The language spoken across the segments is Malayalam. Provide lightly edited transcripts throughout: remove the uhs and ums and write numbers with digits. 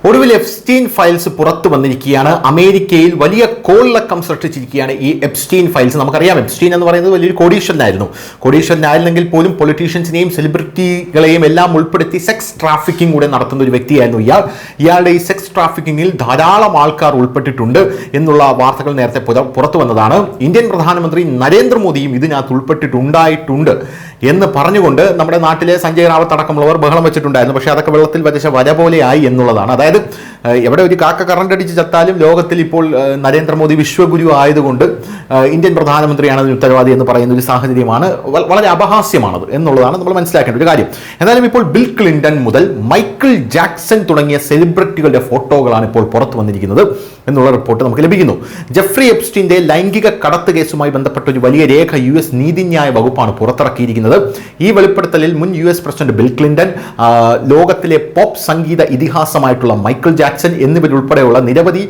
ഒടുവിൽ എപ്സ്റ്റീൻ ഫയൽസ് പുറത്തു വന്നിരിക്കുകയാണ്. അമേരിക്കയിൽ വലിയ കോളിളക്കം സൃഷ്ടിച്ചിരിക്കുകയാണ് ഈ എപ്സ്റ്റീൻ ഫയൽസ്. നമുക്കറിയാം, എപ്സ്റ്റീൻ എന്ന് പറയുന്നത് വലിയൊരു കോടീശ്വരനായിരുന്നെങ്കിൽ പോലും പൊളിറ്റീഷ്യൻസിനെയും സെലിബ്രിറ്റികളെയും എല്ലാം ഉൾപ്പെടുത്തി സെക്സ് ട്രാഫിക്കിംഗ് കൂടെ നടത്തുന്ന ഒരു വ്യക്തിയായിരുന്നു ഇയാളുടെ ഈ സെക്സ് ട്രാഫിക്കിങ്ങിൽ ധാരാളം ആൾക്കാർ ഉൾപ്പെട്ടിട്ടുണ്ട് എന്നുള്ള വാർത്തകൾ നേരത്തെ പുറത്തു വന്നതാണ്. ഇന്ത്യൻ പ്രധാനമന്ത്രി നരേന്ദ്രമോദിയും ഇതിനകത്ത് ഉൾപ്പെട്ടിട്ടുണ്ടായിട്ടുണ്ട് എന്ന് പറഞ്ഞുകൊണ്ട് നമ്മുടെ നാട്ടിലെ സഞ്ജയ് റാവത്ത് അടക്കമുള്ളവർ ബഹളം വെച്ചിട്ടുണ്ടായിരുന്നു. പക്ഷേ അതൊക്കെ വെള്ളത്തിൽ വരച്ച വര പോലെയായി എന്നുള്ളതാണ്. അതായത് എവിടെ ഒരു കാക്ക കറണ്ടടിച്ച് ചത്താലും ലോകത്തിൽ ഇപ്പോൾ നരേന്ദ്രമോദി വിശ്വഗുരു ആയതുകൊണ്ട് ഇന്ത്യൻ പ്രധാനമന്ത്രിയാണ് അതിന് ഉത്തരവാദി എന്ന് പറയുന്ന ഒരു സാഹചര്യമാണ്. വളരെ അപഹാസ്യമാണത് എന്നുള്ളതാണ് നമ്മൾ മനസ്സിലാക്കേണ്ട ഒരു കാര്യം. എന്നാലും ഇപ്പോൾ ബിൽ ക്ലിന്റൺ മുതൽ മൈക്കിൾ ജാക്സൺ തുടങ്ങിയ സെലിബ്രിറ്റികളുടെ ഫോട്ടോകളാണ് ഇപ്പോൾ പുറത്തു വന്നിരിക്കുന്നത് എന്നുള്ള റിപ്പോർട്ട് നമുക്ക് ലഭിക്കുന്നു. ജെഫ്രി എപ്സ്റ്റീന്റെ ലൈംഗിക കടത്ത് കേസുമായി ബന്ധപ്പെട്ട ഒരു വലിയ രേഖ US നീതിന്യായ വകുപ്പാണ് പുറത്തിറക്കിയിരിക്കുന്നത്. ഈ വെളിപ്പെടുത്തലിൽ മുൻ US പ്രസിഡന്റ് ബിൽ ക്ലിന്റൺ, ലോകത്തിലെ പോപ്പ് സംഗീത ഇതിഹാസമായിട്ടുള്ള മൈക്കിൾ ജാക്സൺ എന്നിവരുൾപ്പെടെയുള്ള നിരവധി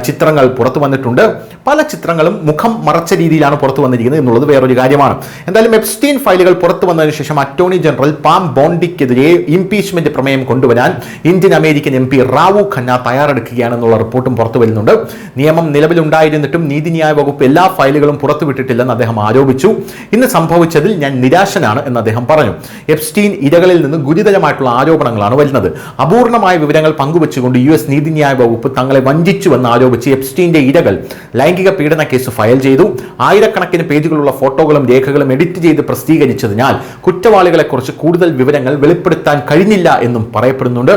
ചിത്രങ്ങൾ പുറത്തു വന്നിട്ടുണ്ട്. പല ചിത്രങ്ങളും മുഖം മറച്ച രീതിയിലാണ് പുറത്തു വന്നിരിക്കുന്നത് എന്നുള്ളത് വേറൊരു കാര്യമാണ്. എന്തായാലും എപ്സ്റ്റീൻ ഫയലുകൾ പുറത്തു വന്നതിന് ശേഷം അറ്റോർണി ജനറൽ പാം ബോണ്ടിക്കെതിരെ ഇംപീച്ച്മെന്റ് പ്രമേയം കൊണ്ടുവരാൻ Indian American MP Ro Khanna തയ്യാറെടുക്കുകയാണെന്നുള്ള റിപ്പോർട്ടും പുറത്തു വരുന്നുണ്ട്. നിയമം നിലവിലുണ്ടായിരുന്നിട്ടും നീതിന്യായ വകുപ്പ് എല്ലാ ഫയലുകളും പുറത്തുവിട്ടിട്ടില്ലെന്ന് അദ്ദേഹം ആരോപിച്ചു. ഇന്ന് സംഭവിച്ചതിൽ ഞാൻ നിരാശനാണ് എന്ന് അദ്ദേഹം പറഞ്ഞു. എപ്സ്റ്റീൻ ഇരകളിൽ നിന്ന് ഗുരുതരമായിട്ടുള്ള ആരോപണങ്ങളാണ് വരുന്നത്. അപൂർണമായ വിവരങ്ങൾ പങ്കുവച്ചുകൊണ്ട് US നീതിന്യായ വകുപ്പ് തങ്ങളെ വഞ്ചിച്ചുവെന്ന് ആരോപിച്ച് എപ്സ്റ്റീന്റെ ഇരകൾ ലൈംഗിക പീഡന കേസ് ഫയൽ ചെയ്തു. ആയിരക്കണക്കിന് പേജുകളുള്ള ഫോട്ടോകളും രേഖകളും എഡിറ്റ് ചെയ്ത് പ്രസിദ്ധീകരിച്ചതിനാൽ കുറ്റവാളികളെക്കുറിച്ച് കൂടുതൽ വിവരങ്ങൾ വെളിപ്പെടുത്താൻ കഴിഞ്ഞില്ല എന്നും പറയപ്പെടുന്നുണ്ട്.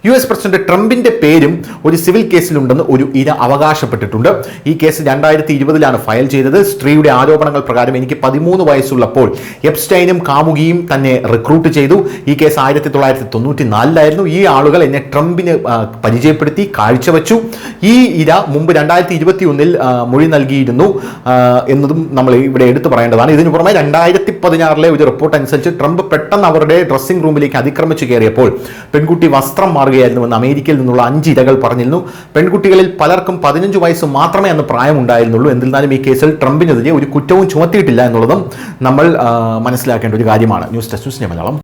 US പ്രസിഡന്റ് ട്രംപിന്റെ പേരും ഒരു സിവിൽ കേസിലുണ്ടെന്ന് ഒരു ഇര അവകാശപ്പെട്ടിട്ടുണ്ട്. ഈ കേസ് 2020 ഫയൽ ചെയ്തത്. സ്ത്രീയുടെ ആരോപണങ്ങൾ പ്രകാരം എനിക്ക് 13 വയസ്സുള്ളപ്പോൾ എപ്സ്റ്റൈനും കാമുകിയും തന്നെ റിക്രൂട്ട് ചെയ്തു. ഈ കേസ് 1994 ഈ ആളുകൾ എന്നെ ട്രംപിന് പരിചയപ്പെടുത്തി കാഴ്ചവെച്ചു. ഈ ഇര മുമ്പ് 2021 മൊഴി നൽകിയിരുന്നു എന്നതും നമ്മൾ ഇവിടെ എടുത്തു പറയേണ്ടതാണ്. ഇതിനു പുറമെ 2016 ഒരു റിപ്പോർട്ട് അനുസരിച്ച് ട്രംപ് പെട്ടെന്ന് അവരുടെ ഡ്രസ്സിംഗ് റൂമിലേക്ക് അതിക്രമിച്ചു കയറിയപ്പോൾ പെൺകുട്ടി വസ്ത്രം മാറുകയായിരുന്നുവെന്ന് അമേരിക്കയിൽ നിന്നുള്ള 5 ഇരകൾ പറഞ്ഞിരുന്നു. പെൺകുട്ടികളിൽ പലർക്കും 15 വയസ്സ് മാത്രമേ അന്ന് പ്രായമുണ്ടായിരുന്നുള്ളൂ. എന്നിരുന്നാലും ഈ കേസിൽ ട്രംപിനെതിരെ ഒരു കുറ്റവും ചുമത്തിയിട്ടില്ല എന്നുള്ളതും നമ്മൾ മനസ്സിലാക്കേണ്ട ഒരു കാര്യമാണ്. News desk news Malayalam.